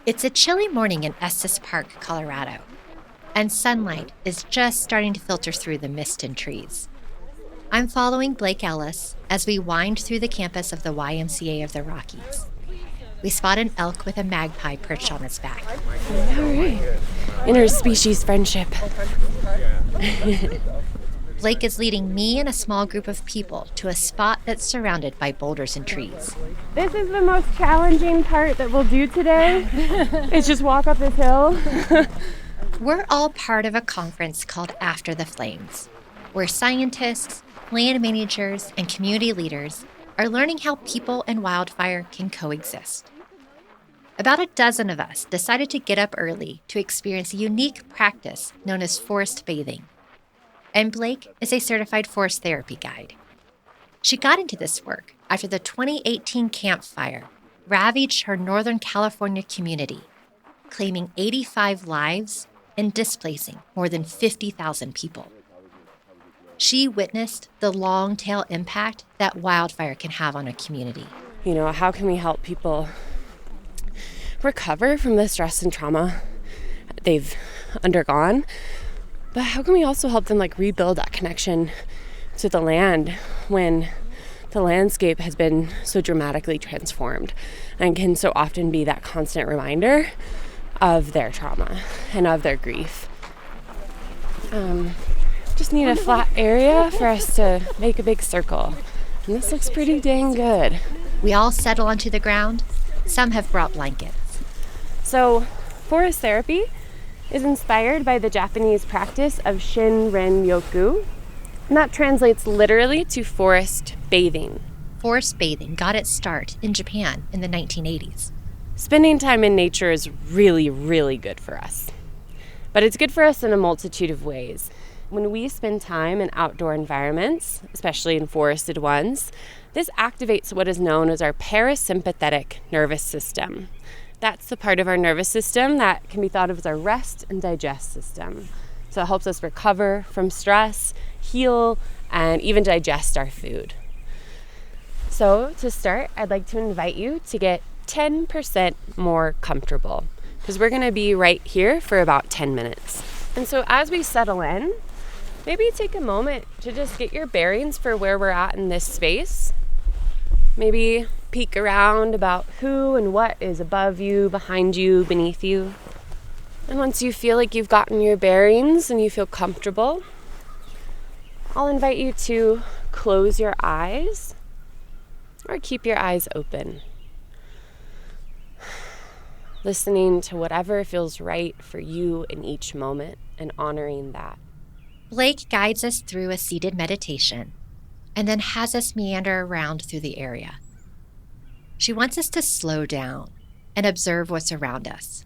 It's a chilly morning in Estes Park, Colorado, and sunlight is just starting to filter through the mist and trees. I'm following Blake Ellis as we wind through the campus of the YMCA of the Rockies. We spot an elk with a magpie perched on its back. All right. Interspecies friendship. Blake is leading me and a small group of people to a spot that's surrounded by boulders and trees. This is the most challenging part that we'll do today. It's just walk up this hill. We're all part of a conference called After the Flames, where scientists, land managers, and community leaders are learning how people and wildfire can coexist. About a dozen of us decided to get up early to experience a unique practice known as forest bathing. And Blake is a certified forest therapy guide. She got into this work after the 2018 Camp Fire ravaged her Northern California community, claiming 85 lives and displacing more than 50,000 people. She witnessed the long-tail impact that wildfire can have on a community. You know, how can we help people recover from the stress and trauma they've undergone? But how can we also help them rebuild that connection to the land when the landscape has been so dramatically transformed and can so often be that constant reminder of their trauma and of their grief? Just need a flat area for us to make a big circle. And this looks pretty dang good. We all settle onto the ground. Some have brought blankets. So, forest therapy is inspired by the Japanese practice of Shin-ren-yoku, and that translates literally to forest bathing. Forest bathing got its start in Japan in the 1980s. Spending time in nature is really, really good for us. But it's good for us in a multitude of ways. When we spend time in outdoor environments, especially in forested ones, this activates what is known as our parasympathetic nervous system. That's the part of our nervous system that can be thought of as our rest and digest system. So it helps us recover from stress, heal, and even digest our food. So to start, I'd like to invite you to get 10% more comfortable, because we're going to be right here for about 10 minutes. And so as we settle in, maybe take a moment to just get your bearings for where we're at in this space. Maybe peek around about who and what is above you, behind you, beneath you. And once you feel like you've gotten your bearings and you feel comfortable, I'll invite you to close your eyes or keep your eyes open, listening to whatever feels right for you in each moment and honoring that. Blake guides us through a seated meditation and then has us meander around through the area. She wants us to slow down and observe what's around us.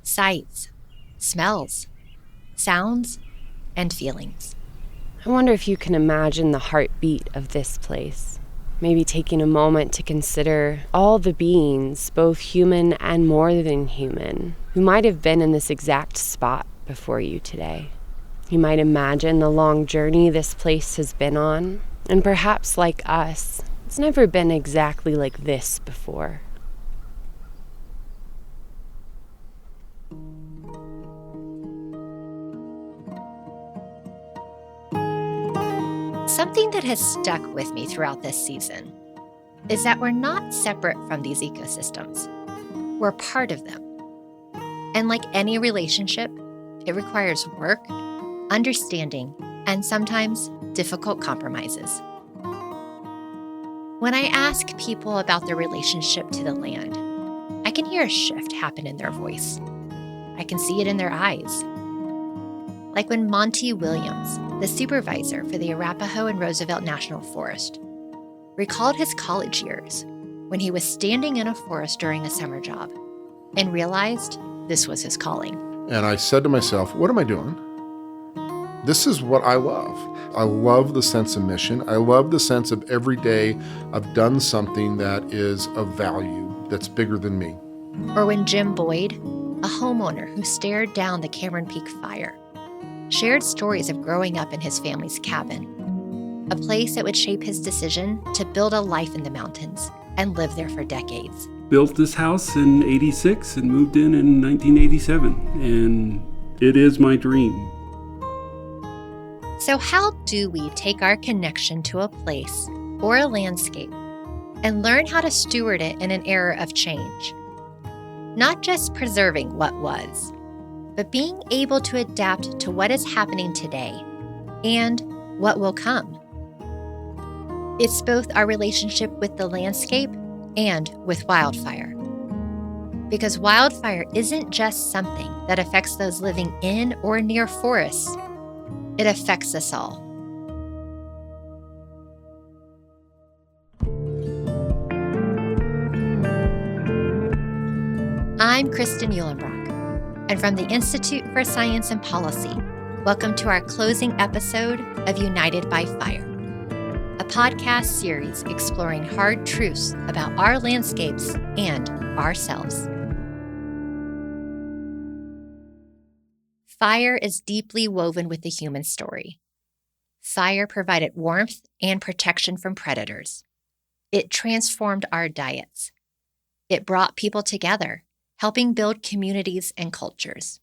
Sights, smells, sounds, and feelings. I wonder if you can imagine the heartbeat of this place. Maybe taking a moment to consider all the beings, both human and more than human, who might have been in this exact spot before you today. You might imagine the long journey this place has been on, and perhaps like us, it's never been exactly like this before. Something that has stuck with me throughout this season is that we're not separate from these ecosystems. We're part of them. And like any relationship, it requires work, understanding, and sometimes difficult compromises. When I ask people about their relationship to the land, I can hear a shift happen in their voice. I can see it in their eyes. Like when Monty Williams, the supervisor for the Arapaho and Roosevelt National Forest, recalled his college years when he was standing in a forest during a summer job and realized this was his calling. And I said to myself, what am I doing? This is what I love. I love the sense of mission. I love the sense of every day I've done something that is of value, that's bigger than me. Or when Jim Boyd, a homeowner who stared down the Cameron Peak fire, shared stories of growing up in his family's cabin, a place that would shape his decision to build a life in the mountains and live there for decades. built this house in '86 and moved in 1987, and it is my dream. So how do we take our connection to a place or a landscape and learn how to steward it in an era of change? Not just preserving what was, but being able to adapt to what is happening today and what will come. It's both our relationship with the landscape and with wildfire. Because wildfire isn't just something that affects those living in or near forests, it affects us all. I'm Kristen Eulenbrock, and from the Institute for Science and Policy, welcome to our closing episode of United by Fire, a podcast series exploring hard truths about our landscapes and ourselves. Fire is deeply woven with the human story. Fire provided warmth and protection from predators. It transformed our diets. It brought people together, helping build communities and cultures.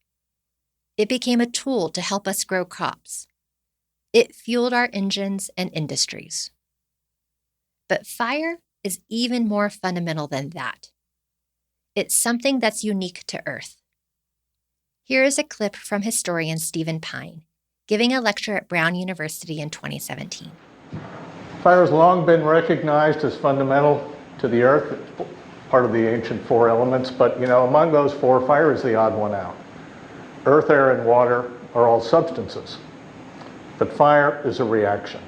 It became a tool to help us grow crops. It fueled our engines and industries. But fire is even more fundamental than that. It's something that's unique to Earth. Here is a clip from historian Stephen Pine, giving a lecture at Brown University in 2017. Fire has long been recognized as fundamental to the Earth. It's part of the ancient four elements, but among those four, fire is the odd one out. Earth, air, and water are all substances, but fire is a reaction.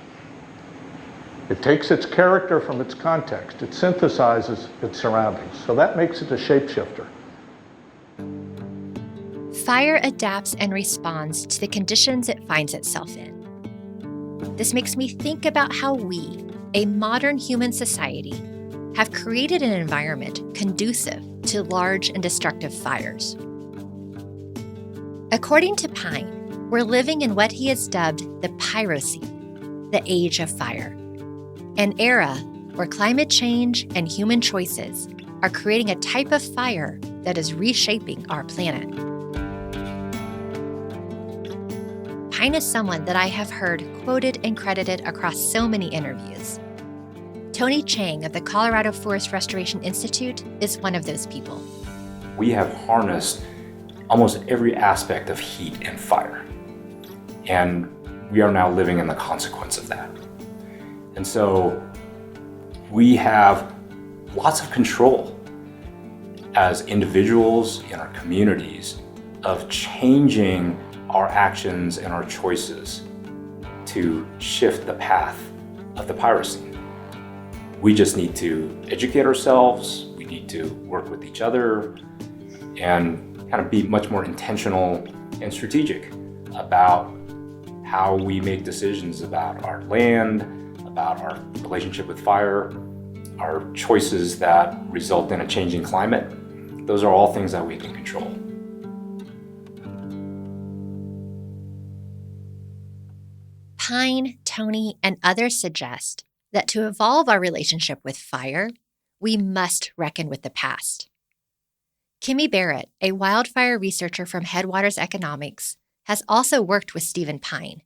It takes its character from its context. It synthesizes its surroundings, so that makes it a shapeshifter. Fire adapts and responds to the conditions it finds itself in. This makes me think about how we, a modern human society, have created an environment conducive to large and destructive fires. According to Pine, we're living in what he has dubbed the Pyrocene, the age of fire, an era where climate change and human choices are creating a type of fire that is reshaping our planet. Pine is someone that I have heard quoted and credited across so many interviews. Tony Chang of the Colorado Forest Restoration Institute is one of those people. We have harnessed almost every aspect of heat and fire, and we are now living in the consequence of that. And so we have lots of control as individuals in our communities of changing our actions and our choices to shift the path of the Pyrocene. We just need to educate ourselves, we need to work with each other, and kind of be much more intentional and strategic about how we make decisions about our land, about our relationship with fire, our choices that result in a changing climate. Those are all things that we can control. Pine, Tony, and others suggest that to evolve our relationship with fire, we must reckon with the past. Kimmy Barrett, a wildfire researcher from Headwaters Economics, has also worked with Stephen Pine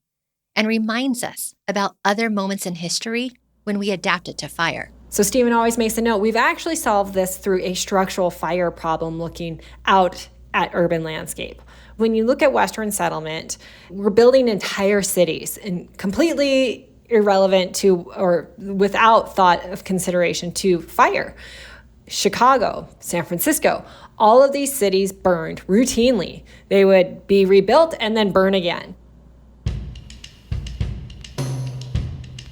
and reminds us about other moments in history when we adapted to fire. So Stephen always makes a note, we've actually solved this through a structural fire problem looking out at urban landscape. When you look at Western settlement, we're building entire cities and completely irrelevant to or without thought of consideration to fire. Chicago, San Francisco, all of these cities burned routinely. They would be rebuilt and then burn again.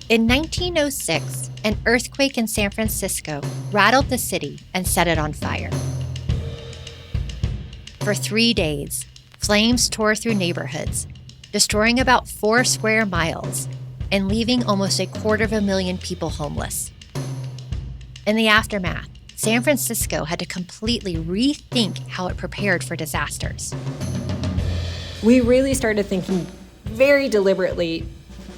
In 1906, an earthquake in San Francisco rattled the city and set it on fire. For 3 days, flames tore through neighborhoods, destroying about 4 square miles and leaving almost 250,000 people homeless. In the aftermath, San Francisco had to completely rethink how it prepared for disasters. We really started thinking very deliberately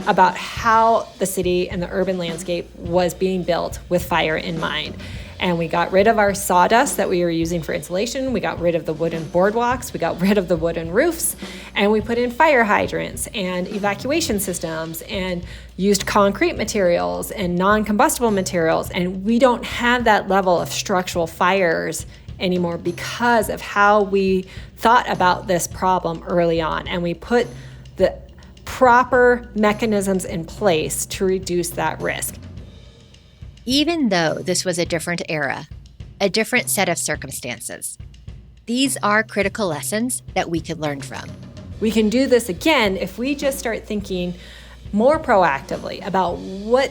about how the city and the urban landscape was being built with fire in mind. And we got rid of our sawdust that we were using for insulation. We got rid of the wooden boardwalks. We got rid of the wooden roofs. And we put in fire hydrants and evacuation systems and used concrete materials and non-combustible materials. And we don't have that level of structural fires anymore because of how we thought about this problem early on. And we put the proper mechanisms in place to reduce that risk. Even though this was a different era, a different set of circumstances, these are critical lessons that we could learn from. We can do this again if we just start thinking more proactively about what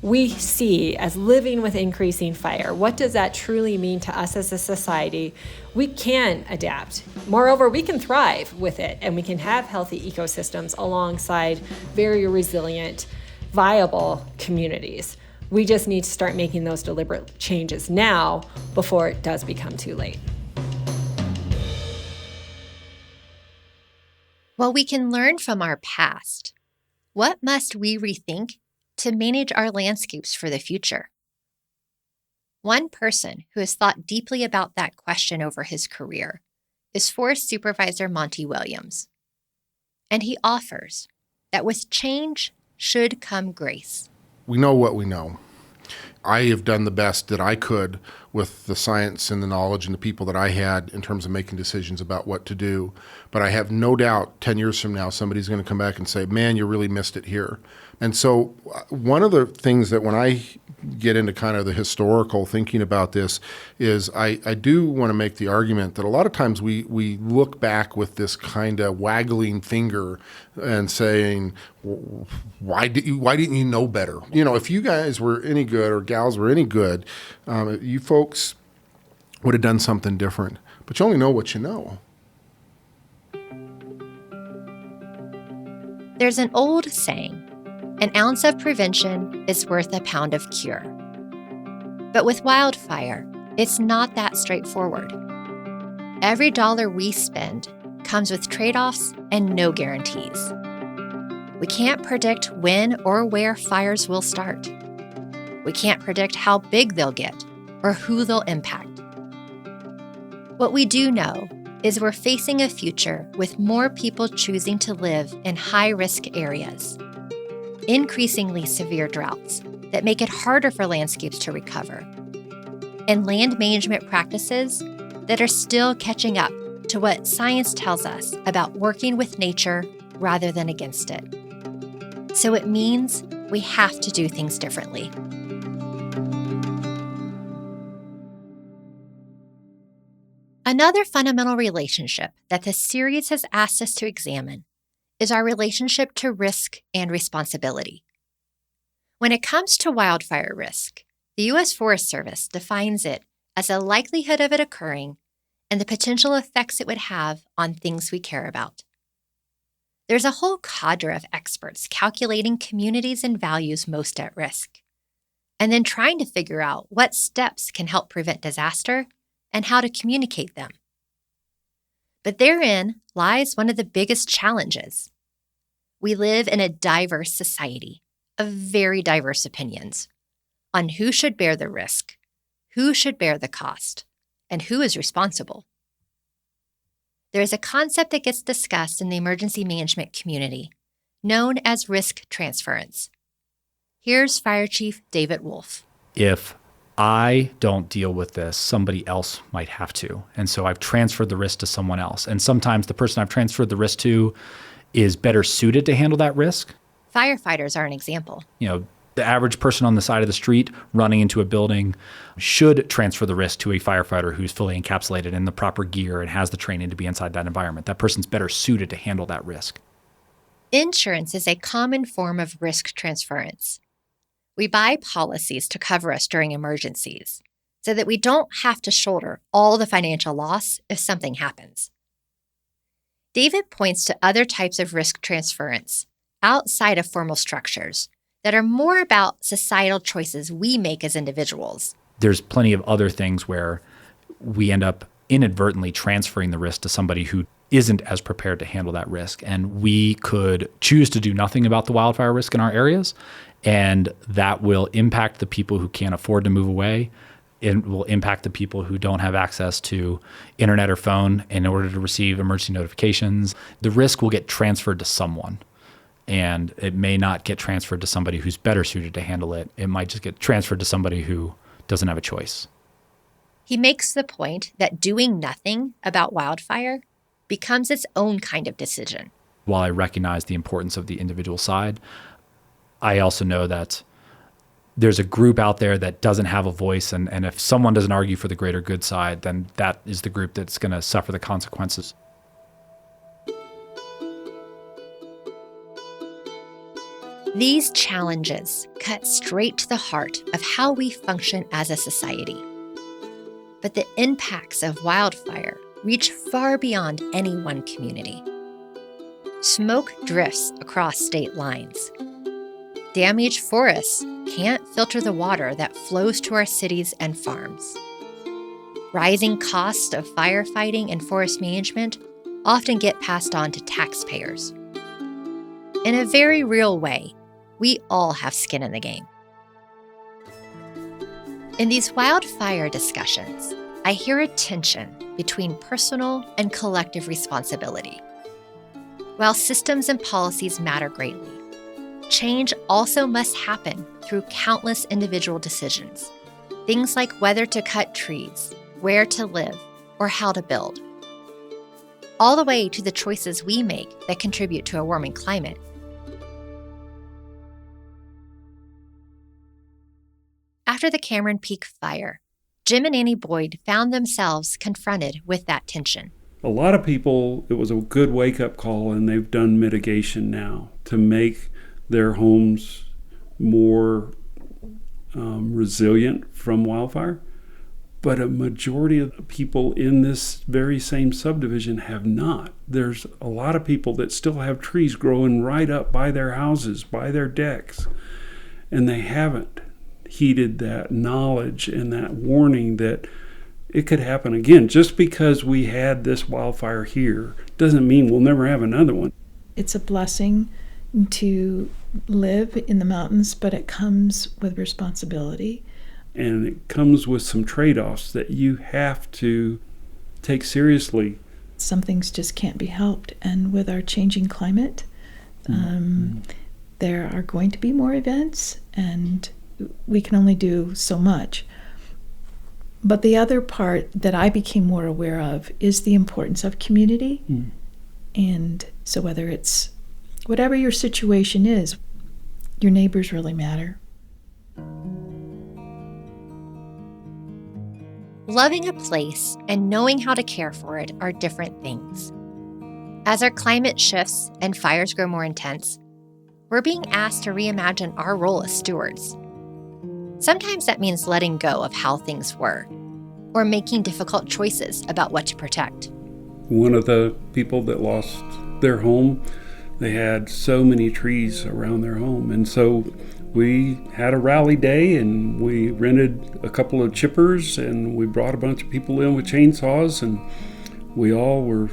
we see as living with increasing fire. What does that truly mean to us as a society? We can adapt. Moreover, we can thrive with it, and we can have healthy ecosystems alongside very resilient, viable communities. We just need to start making those deliberate changes now before it does become too late. While we can learn from our past, what must we rethink to manage our landscapes for the future? One person who has thought deeply about that question over his career is Forest Supervisor Monty Williams. And he offers that with change should come grace. We know what we know. I have done the best that I could with the science and the knowledge and the people that I had in terms of making decisions about what to do. But I have no doubt 10 years from now, somebody's going to come back and say, man, you really missed it here. And so one of the things that when I get into kind of the historical thinking about this is I do want to make the argument that a lot of times we look back with this kind of waggling finger and saying, why didn't you know better? You know, if you guys were any good or gals were any good, you folks would have done something different. But you only know what you know. There's an old saying, an ounce of prevention is worth a pound of cure. But with wildfire, it's not that straightforward. Every dollar we spend comes with trade-offs and no guarantees. We can't predict when or where fires will start. We can't predict how big they'll get or who they'll impact. What we do know is we're facing a future with more people choosing to live in high-risk areas, increasingly severe droughts that make it harder for landscapes to recover, and land management practices that are still catching up to what science tells us about working with nature rather than against it. So it means we have to do things differently. Another fundamental relationship that this series has asked us to examine is our relationship to risk and responsibility. When it comes to wildfire risk, the U.S. Forest Service defines it as a likelihood of it occurring and the potential effects it would have on things we care about. There's a whole cadre of experts calculating communities and values most at risk, and then trying to figure out what steps can help prevent disaster and how to communicate them. But therein lies one of the biggest challenges. We live in a diverse society of very diverse opinions on who should bear the risk, who should bear the cost, and who is responsible. There is a concept that gets discussed in the emergency management community known as risk transference. Here's Fire Chief David Wolf. If I don't deal with this, somebody else might have to. And so I've transferred the risk to someone else. And sometimes the person I've transferred the risk to is better suited to handle that risk. Firefighters are an example. You know, the average person on the side of the street running into a building should transfer the risk to a firefighter who's fully encapsulated in the proper gear and has the training to be inside that environment. That person's better suited to handle that risk. Insurance is a common form of risk transference. We buy policies to cover us during emergencies so that we don't have to shoulder all the financial loss if something happens. David points to other types of risk transference outside of formal structures that are more about societal choices we make as individuals. There's plenty of other things where we end up inadvertently transferring the risk to somebody who isn't as prepared to handle that risk. And we could choose to do nothing about the wildfire risk in our areas, and that will impact the people who can't afford to move away It will impact the people who don't have access to internet or phone in order to receive emergency notifications. The risk will get transferred to someone, and it may not get transferred to somebody who's better suited to handle it. It might just get transferred to somebody who doesn't have a choice. He makes the point that doing nothing about wildfire becomes its own kind of decision. While I recognize the importance of the individual side, I also know that there's a group out there that doesn't have a voice, and if someone doesn't argue for the greater good side, then that is the group that's going to suffer the consequences. These challenges cut straight to the heart of how we function as a society. But the impacts of wildfire reach far beyond any one community. Smoke drifts across state lines. Damaged forests can't filter the water that flows to our cities and farms. Rising costs of firefighting and forest management often get passed on to taxpayers. In a very real way, we all have skin in the game. In these wildfire discussions, I hear a tension between personal and collective responsibility. While systems and policies matter greatly, change also must happen through countless individual decisions. Things like whether to cut trees, where to live, or how to build. All the way to the choices we make that contribute to a warming climate. After the Cameron Peak fire, Jim and Annie Boyd found themselves confronted with that tension. A lot of people, it was a good wake-up call, and they've done mitigation now to make their homes more resilient from wildfire. But a majority of the people in this very same subdivision have not. There's a lot of people that still have trees growing right up by their houses, by their decks, and they haven't heeded that knowledge and that warning that it could happen again. Just because we had this wildfire here doesn't mean we'll never have another one. It's a blessing to live in the mountains, but it comes with responsibility. And it comes with some trade-offs that you have to take seriously. Some things just can't be helped. And with our changing climate, there are going to be more events, and we can only do so much. But the other part that I became more aware of is the importance of community. And so whatever your situation is, your neighbors really matter. Loving a place and knowing how to care for it are different things. As our climate shifts and fires grow more intense, we're being asked to reimagine our role as stewards. Sometimes that means letting go of how things were, or making difficult choices about what to protect. One of the people that lost their home, they had so many trees around their home. And so we had a rally day, and we rented a couple of chippers, and we brought a bunch of people in with chainsaws, and we all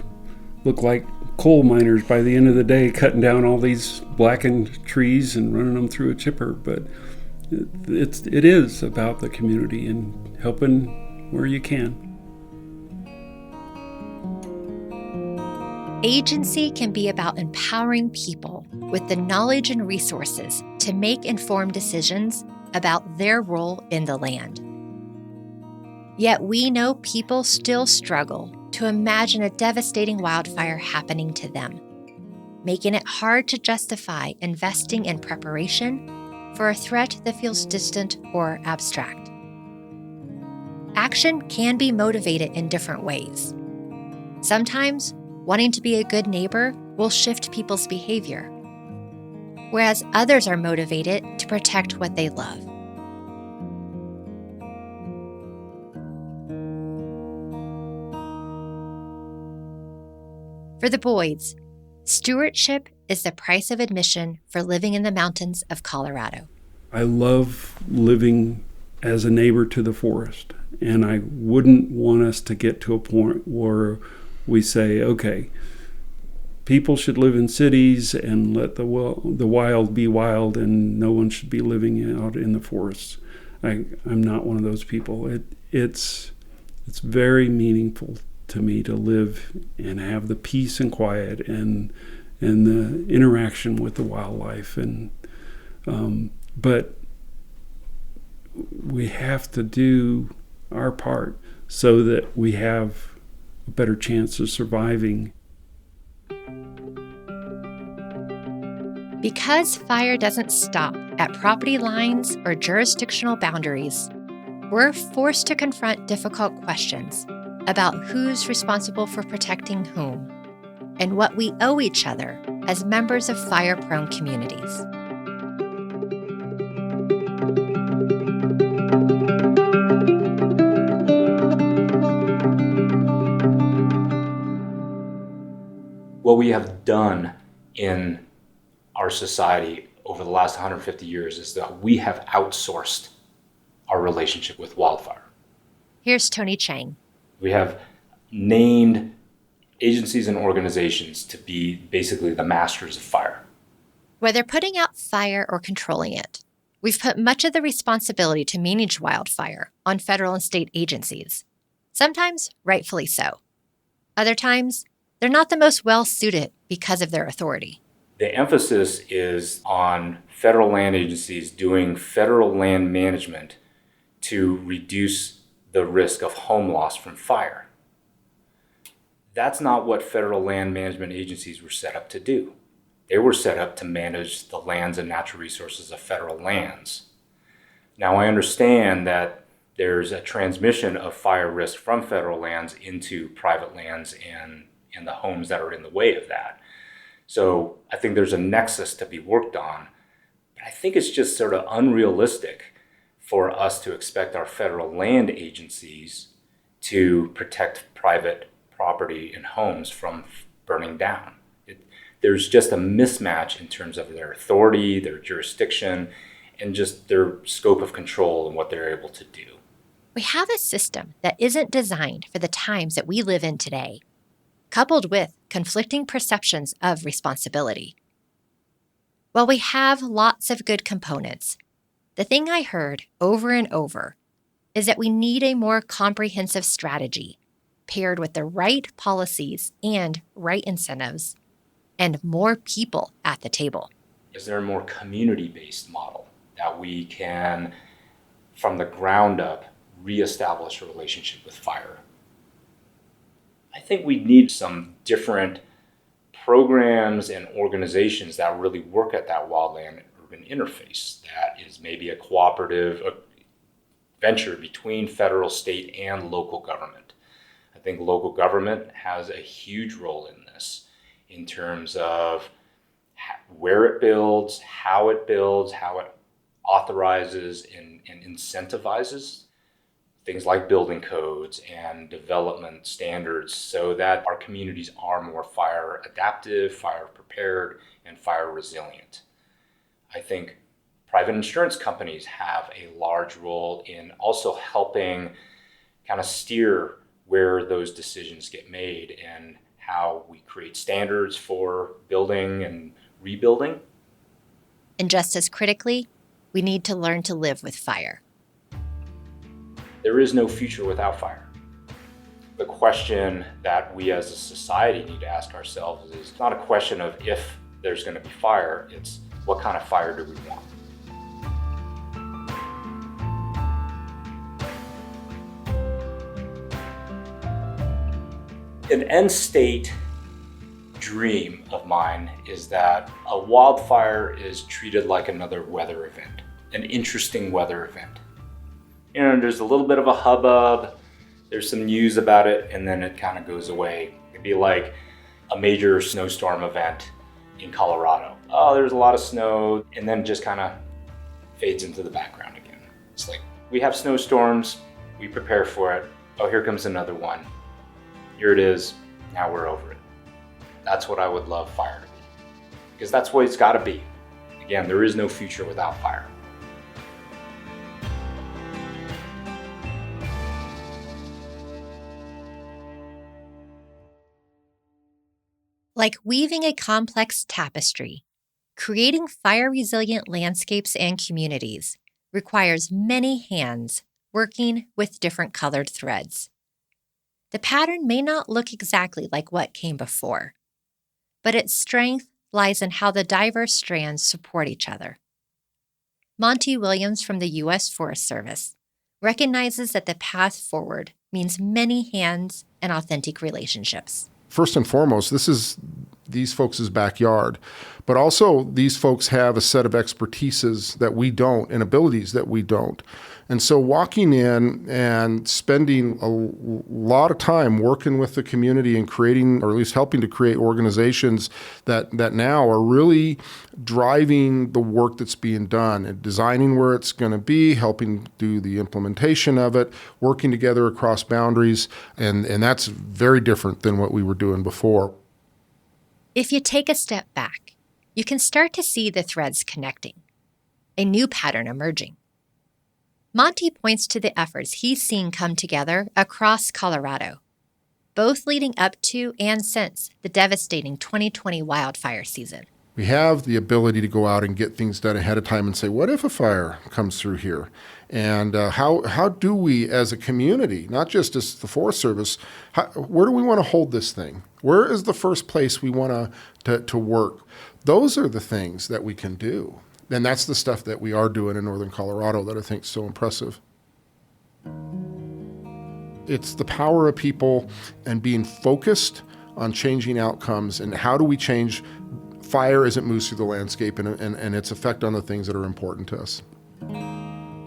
looked like coal miners by the end of the day, cutting down all these blackened trees and running them through a chipper. But it is about the community and helping where you can. Agency can be about empowering people with the knowledge and resources to make informed decisions about their role in the land. Yet we know people still struggle to imagine a devastating wildfire happening to them, making it hard to justify investing in preparation for a threat that feels distant or abstract. Action can be motivated in different ways. Sometimes, wanting to be a good neighbor will shift people's behavior, whereas others are motivated to protect what they love. For the Boyds, stewardship is the price of admission for living in the mountains of Colorado. I love living as a neighbor to the forest, and I wouldn't want us to get to a point where we say, okay, people should live in cities and let the wild be wild, and no one should be living out in the forests. I'm not one of those people. It's very meaningful to me to live and have the peace and quiet and the interaction with the wildlife. And but we have to do our part so that we have a better chance of surviving. Because fire doesn't stop at property lines or jurisdictional boundaries, we're forced to confront difficult questions about who's responsible for protecting whom and what we owe each other as members of fire-prone communities. What we have done in our society over the last 150 years is that we have outsourced our relationship with wildfire. Here's Tony Chang. We have named agencies and organizations to be basically the masters of fire. Whether putting out fire or controlling it, we've put much of the responsibility to manage wildfire on federal and state agencies, sometimes rightfully so. Other times, they're not the most well-suited because of their authority. The emphasis is on federal land agencies doing federal land management to reduce the risk of home loss from fire. That's not what federal land management agencies were set up to do. They were set up to manage the lands and natural resources of federal lands. Now, I understand that there's a transmission of fire risk from federal lands into private lands and the homes that are in the way of that. So I think there's a nexus to be worked on. But I think it's just sort of unrealistic for us to expect our federal land agencies to protect private property and homes from burning down. There's just a mismatch in terms of their authority, their jurisdiction, and just their scope of control and what they're able to do. We have a system that isn't designed for the times that we live in today, coupled with conflicting perceptions of responsibility. While we have lots of good components, the thing I heard over and over is that we need a more comprehensive strategy paired with the right policies and right incentives and more people at the table. Is there a more community-based model that we can, from the ground up, reestablish a relationship with fire? I think we need some different programs and organizations that really work at that wildland urban interface. That is maybe a cooperative venture between federal, state, and local government. I think local government has a huge role in this in terms of where it builds, how it authorizes and incentivizes things like building codes and development standards so that our communities are more fire adaptive, fire prepared, and fire resilient. I think private insurance companies have a large role in also helping kind of steer where those decisions get made and how we create standards for building and rebuilding. And just as critically, we need to learn to live with fire. There is no future without fire. The question that we as a society need to ask ourselves is not a question of if there's going to be fire, it's what kind of fire do we want? An end state dream of mine is that a wildfire is treated like another weather event, an interesting weather event. You know, there's a little bit of a hubbub, there's some news about it, and then it kind of goes away. It'd be like a major snowstorm event in Colorado. Oh, there's a lot of snow, and then just kind of fades into the background again. It's like, we have snowstorms, we prepare for it. Oh, here comes another one. Here it is, now we're over it. That's what I would love fire to be, because that's what it's got to be. Again, there is no future without fire. Like weaving a complex tapestry, creating fire-resilient landscapes and communities requires many hands working with different colored threads. The pattern may not look exactly like what came before, but its strength lies in how the diverse strands support each other. Monty Williams from the U.S. Forest Service recognizes that the path forward means many hands and authentic relationships. First and foremost, this is these folks' backyard, but also these folks have a set of expertises that we don't and abilities that we don't. And so walking in and spending a lot of time working with the community and creating, or at least helping to create organizations that now are really driving the work that's being done and designing where it's going to be, helping do the implementation of it, working together across boundaries. And that's very different than what we were doing before. If you take a step back, you can start to see the threads connecting, a new pattern emerging. Monty points to the efforts he's seen come together across Colorado, both leading up to and since the devastating 2020 wildfire season. We have the ability to go out and get things done ahead of time and say, what if a fire comes through here? And how do we as a community, not just as the Forest Service, where do we want to hold this thing? Where is the first place we want to work? Those are the things that we can do. And that's the stuff that we are doing in northern Colorado that I think is so impressive. It's the power of people and being focused on changing outcomes and how do we change fire as it moves through the landscape and its effect on the things that are important to us.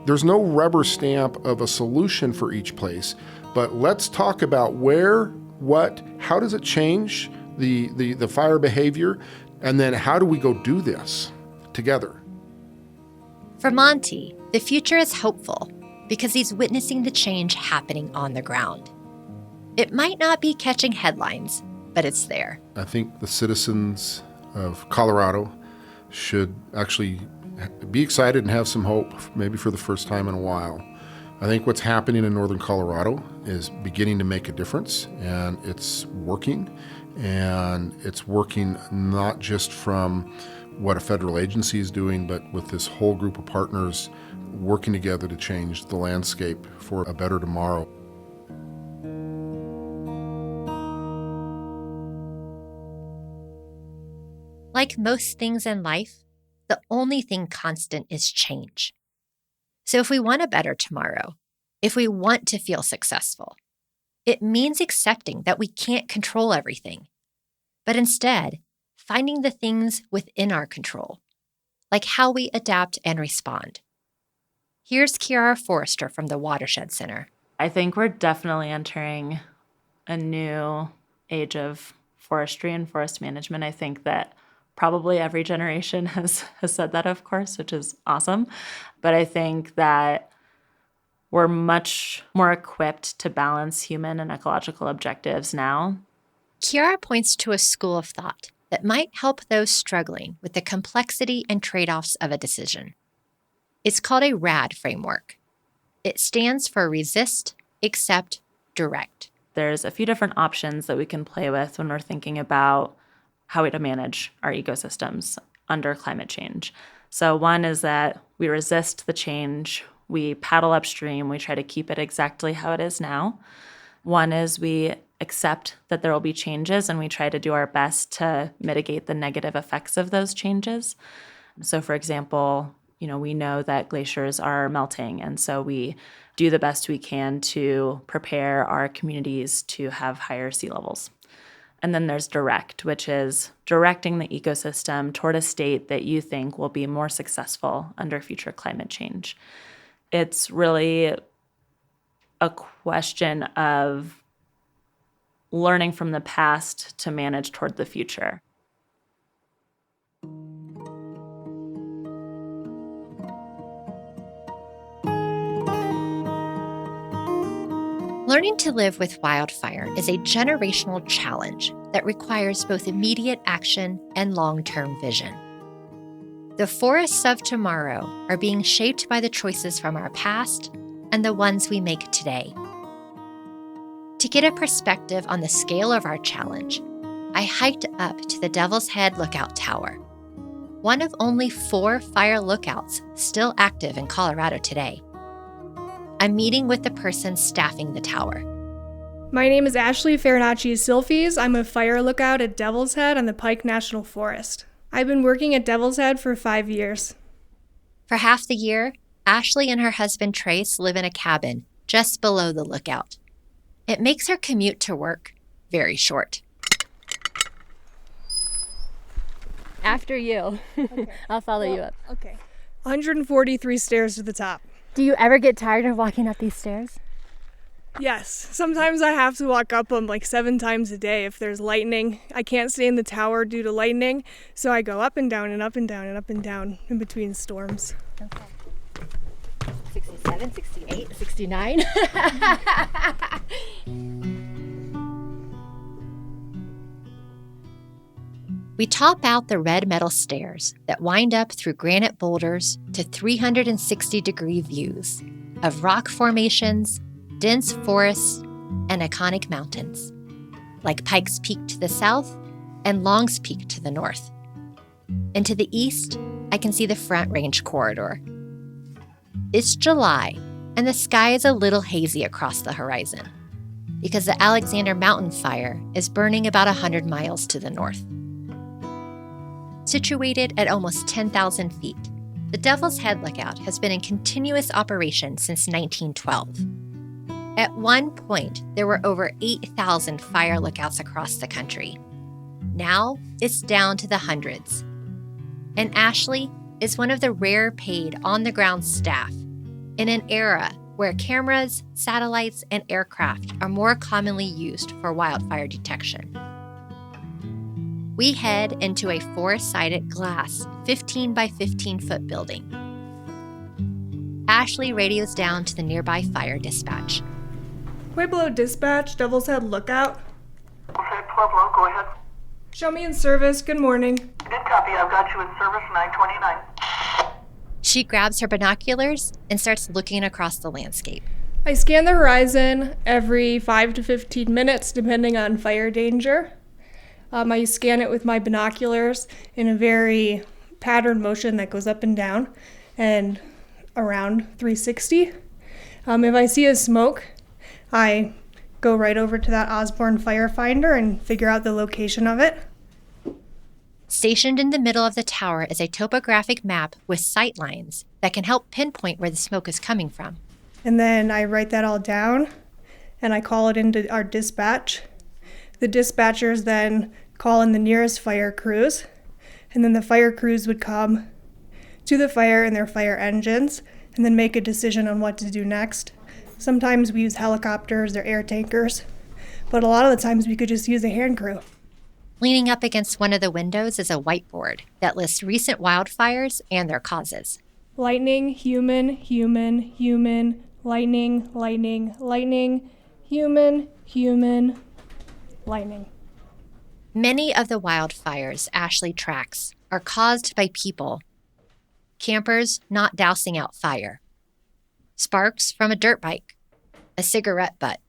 There's no rubber stamp of a solution for each place, but let's talk about where, what, how does it change the fire behavior, and then how do we go do this together? For Monty, the future is hopeful because he's witnessing the change happening on the ground. It might not be catching headlines, but it's there. I think the citizens of Colorado should actually be excited and have some hope, maybe for the first time in a while. I think what's happening in northern Colorado is beginning to make a difference, and it's working. And it's working not just from what a federal agency is doing, but with this whole group of partners working together to change the landscape for a better tomorrow. Like most things in life, the only thing constant is change. So if we want a better tomorrow, if we want to feel successful, it means accepting that we can't control everything, but instead finding the things within our control, like how we adapt and respond. Here's Kiara Forrester from the Watershed Center. I think we're definitely entering a new age of forestry and forest management. I think that probably every generation has said that, of course, which is awesome. But I think that we're much more equipped to balance human and ecological objectives now. Kiara points to a school of thought that might help those struggling with the complexity and trade-offs of a decision. It's called a RAD framework. It stands for resist, accept, direct. There's a few different options that we can play with when we're thinking about how to manage our ecosystems under climate change. So one is that we resist the change, we paddle upstream, we try to keep it exactly how it is now. One is we accept that there will be changes and we try to do our best to mitigate the negative effects of those changes. So for example, we know that glaciers are melting, and so we do the best we can to prepare our communities to have higher sea levels. And then there's direct, which is directing the ecosystem toward a state that you think will be more successful under future climate change. It's really a question of learning from the past to manage toward the future. Learning to live with wildfire is a generational challenge that requires both immediate action and long-term vision. The forests of tomorrow are being shaped by the choices from our past and the ones we make today. To get a perspective on the scale of our challenge, I hiked up to the Devil's Head Lookout Tower. one of only 4 fire lookouts still active in Colorado today. I'm meeting with the person staffing the tower. My name is Ashley Farinacci-Silfies. I'm a fire lookout at Devil's Head on the Pike National Forest. I've been working at Devil's Head for 5 years. For half the year, Ashley and her husband Trace live in a cabin just below the lookout. It makes her commute to work very short. After you. Okay. I'll follow you up. Okay. 143 stairs to the top. Do you ever get tired of walking up these stairs? Yes. Sometimes I have to walk up them like 7 times a day if there's lightning. I can't stay in the tower due to lightning, so I go up and down and up and down and up and down in between storms. Okay. 67, 68, 69. We top out the red metal stairs that wind up through granite boulders to 360-degree views of rock formations, dense forests, and iconic mountains, like Pikes Peak to the south and Long's Peak to the north. And to the east, I can see the Front Range corridor. It's July, and the sky is a little hazy across the horizon because the Alexander Mountain fire is burning about 100 miles to the north. Situated at almost 10,000 feet, the Devil's Head Lookout has been in continuous operation since 1912. At one point, there were over 8,000 fire lookouts across the country. Now, it's down to the hundreds. And Ashley is one of the rare paid on-the-ground staff in an era where cameras, satellites, and aircraft are more commonly used for wildfire detection. We head into a 4-sided glass 15 by 15 foot building. Ashley radios down to the nearby fire dispatch. Pueblo Dispatch, Devil's Head Lookout. Okay, Pueblo, go ahead. Show me in service. Good morning. Good copy. I've got you in service 929. She grabs her binoculars and starts looking across the landscape. I scan the horizon every 5 to 15 minutes, depending on fire danger. I scan it with my binoculars in a very patterned motion that goes up and down and around 360. If I see a smoke, I go right over to that Osborne firefinder and figure out the location of it. Stationed in the middle of the tower is a topographic map with sight lines that can help pinpoint where the smoke is coming from. And then I write that all down and I call it into our dispatch. The dispatchers then call in the nearest fire crews, and then the fire crews would come to the fire in their fire engines and then make a decision on what to do next. Sometimes we use helicopters or air tankers, but a lot of the times we could just use a hand crew. Leaning up against one of the windows is a whiteboard that lists recent wildfires and their causes. Lightning, human, human, human, lightning, lightning, lightning, human, human, lightning. Many of the wildfires Ashley tracks are caused by people. Campers not dousing out fire. Sparks from a dirt bike. A cigarette butt.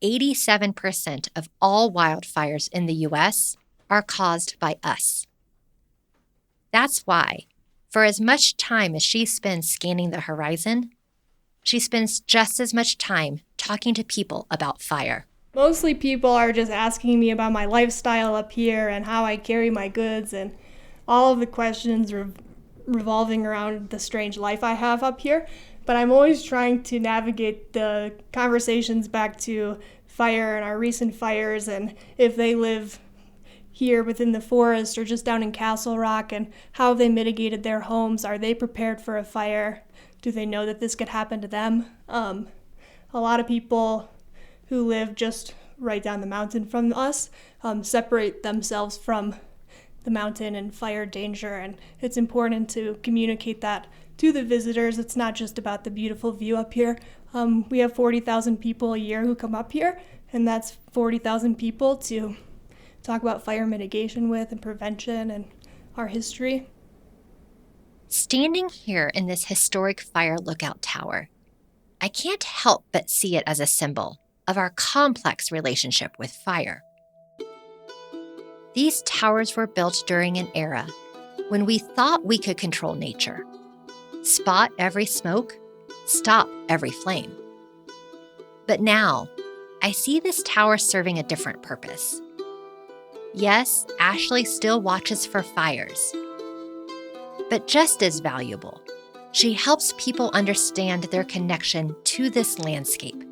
87% of all wildfires in the U.S. are caused by us. That's why, for as much time as she spends scanning the horizon, she spends just as much time talking to people about fire. Mostly people are just asking me about my lifestyle up here and how I carry my goods, and all of the questions revolving around the strange life I have up here. But I'm always trying to navigate the conversations back to fire and our recent fires, and if they live here within the forest or just down in Castle Rock, and how they mitigated their homes. Are they prepared for a fire? Do they know that this could happen to them? A lot of people who live just right down the mountain from us separate themselves from the mountain and fire danger, and it's important to communicate that to the visitors. It's not just about the beautiful view up here. We have 40,000 people a year who come up here, and that's 40,000 people to talk about fire mitigation with and prevention and our history. Standing here in this historic fire lookout tower, I can't help but see it as a symbol of our complex relationship with fire. These towers were built during an era when we thought we could control nature. Spot every smoke, stop every flame. But now, I see this tower serving a different purpose. Yes, Ashley still watches for fires. But just as valuable, she helps people understand their connection to this landscape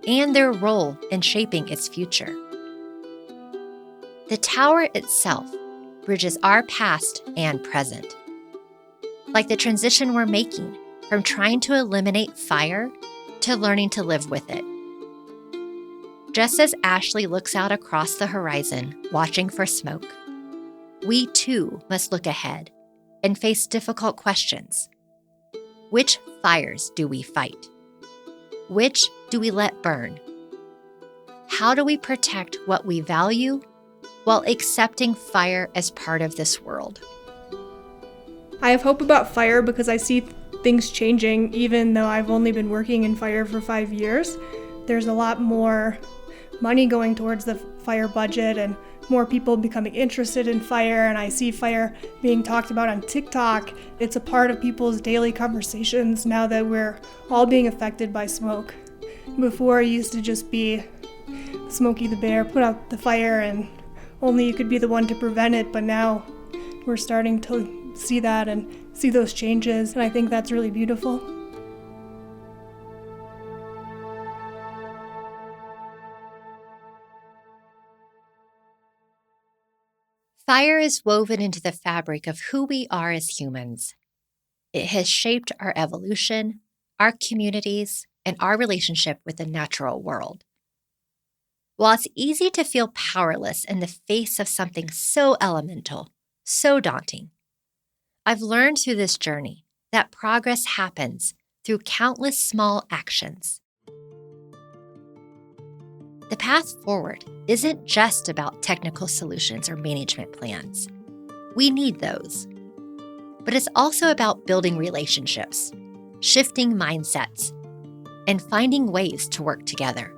and their role in shaping its future. The tower itself bridges our past and present. Like the transition we're making from trying to eliminate fire to learning to live with it. Just as Ashley looks out across the horizon, watching for smoke, we too must look ahead and face difficult questions. Which fires do we fight? Which do we let burn? How do we protect what we value while accepting fire as part of this world? I have hope about fire because I see things changing even though I've only been working in fire for 5 years. There's a lot more money going towards the fire budget and more people becoming interested in fire, and I see fire being talked about on TikTok. It's a part of people's daily conversations now that we're all being affected by smoke. Before, it used to just be Smokey the Bear, put out the fire and only you could be the one to prevent it, but now we're starting to see that and see those changes, and I think that's really beautiful. Fire is woven into the fabric of who we are as humans. It has shaped our evolution, our communities, and our relationship with the natural world. While it's easy to feel powerless in the face of something so elemental, so daunting, I've learned through this journey that progress happens through countless small actions. The path forward isn't just about technical solutions or management plans. We need those. But it's also about building relationships, shifting mindsets, and finding ways to work together.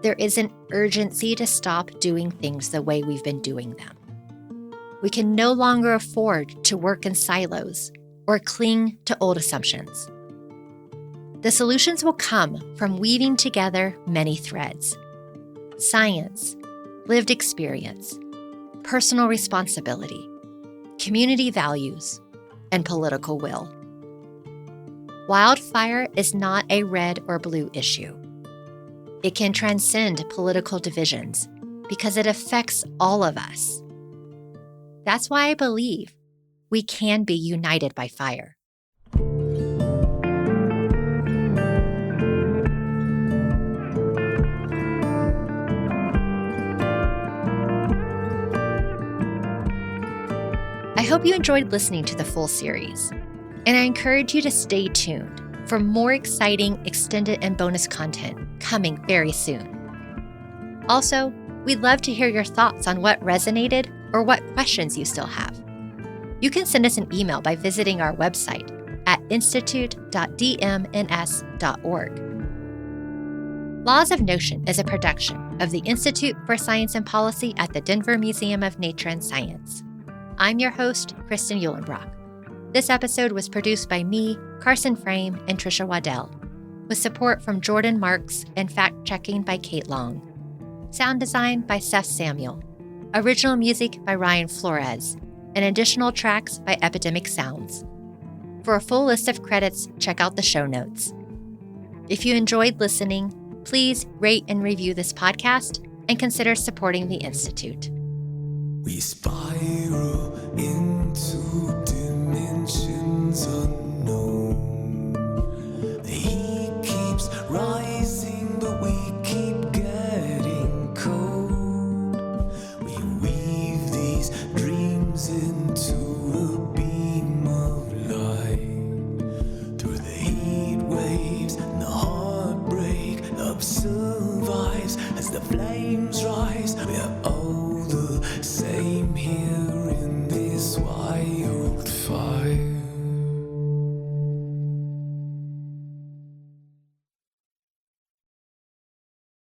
There is an urgency to stop doing things the way we've been doing them. We can no longer afford to work in silos or cling to old assumptions. The solutions will come from weaving together many threads: science, lived experience, personal responsibility, community values, and political will. Wildfire is not a red or blue issue. It can transcend political divisions because it affects all of us. That's why I believe we can be united by fire. I hope you enjoyed listening to the full series, and I encourage you to stay tuned for more exciting extended and bonus content coming very soon. Also, we'd love to hear your thoughts on what resonated or what questions you still have. You can send us an email by visiting our website at institute.dmns.org. Laws of Notion is a production of the Institute for Science and Policy at the Denver Museum of Nature and Science. I'm your host, Kristen Eulenbrock. This episode was produced by me, Carson Frame, and Trisha Waddell, with support from Jordan Marks and fact-checking by Kate Long. Sound design by Seth Samuel. Original music by Ryan Flores, and additional tracks by Epidemic Sounds. For a full list of credits, check out the show notes. If you enjoyed listening, please rate and review this podcast and consider supporting the Institute. We spiral into dimensions